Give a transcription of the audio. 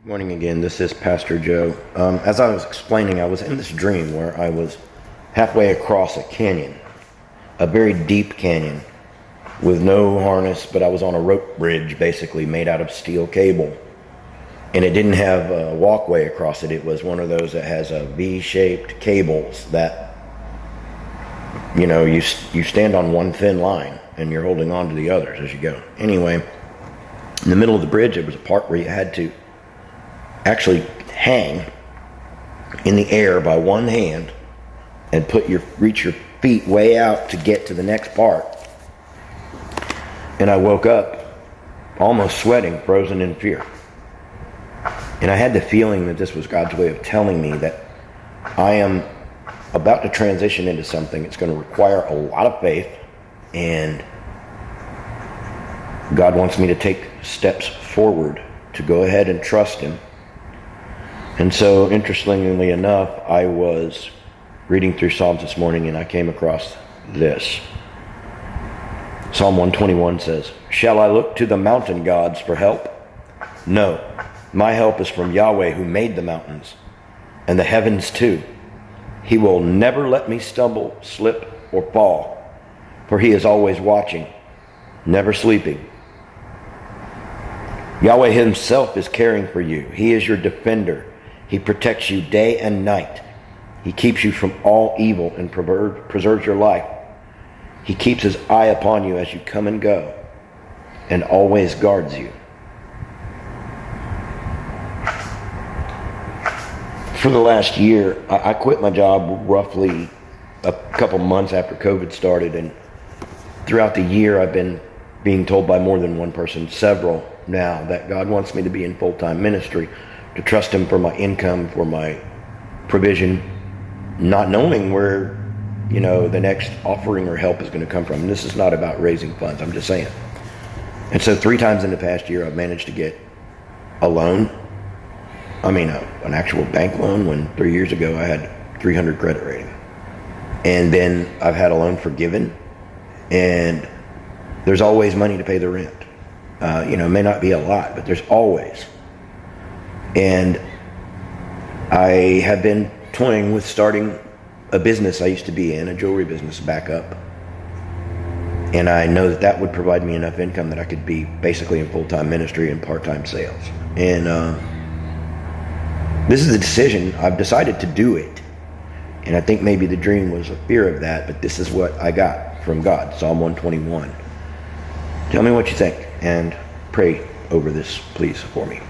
Morning again. This is Pastor Joe. As I was explaining, I was in this dream where I was halfway across a canyon, a very deep canyon with no harness, but I was on a rope bridge basically made out of steel cable. And it didn't have a walkway across it. It was one of those that has a V-shaped cables that, you stand on one thin line and you're holding on to the others as you go. Anyway, in the middle of the bridge, there was a part where you had to actually hang in the air by one hand and reach your feet way out to get to the next part. And I woke up almost sweating, frozen in fear. And I had the feeling that this was God's way of telling me that I am about to transition into something. It's going to require a lot of faith, and God wants me to take steps forward to go ahead and trust Him. And so, interestingly enough, I was reading through Psalms this morning and I came across this. Psalm 121 says, "Shall I look to the mountain gods for help? No, my help is from Yahweh who made the mountains and the heavens too. He will never let me stumble, slip, or fall, for He is always watching, never sleeping. Yahweh Himself is caring for you. He is your defender. He protects you day and night. He keeps you from all evil and preserves your life. He keeps His eye upon you as you come and go, and always guards you." For the last year, I quit my job roughly a couple months after COVID started, and throughout the year I've been being told by more than one person, several now, that God wants me to be in full-time ministry, to trust Him for my income, for my provision, not knowing where, the next offering or help is going to come from. And this is not about raising funds, I'm just saying. And so 3 times in the past year, I've managed to get a loan. An actual bank loan, when 3 years ago I had 300 credit rating. And then I've had a loan forgiven, and there's always money to pay the rent. It may not be a lot, but there's always. And I have been toying with starting a business I used to be in, a jewelry business, back up. And I know that would provide me enough income that I could be basically in full-time ministry and part-time sales. And this is a decision. I've decided to do it. And I think maybe the dream was a fear of that, but this is what I got from God, Psalm 121. Tell me what you think, and pray over this, please, for me.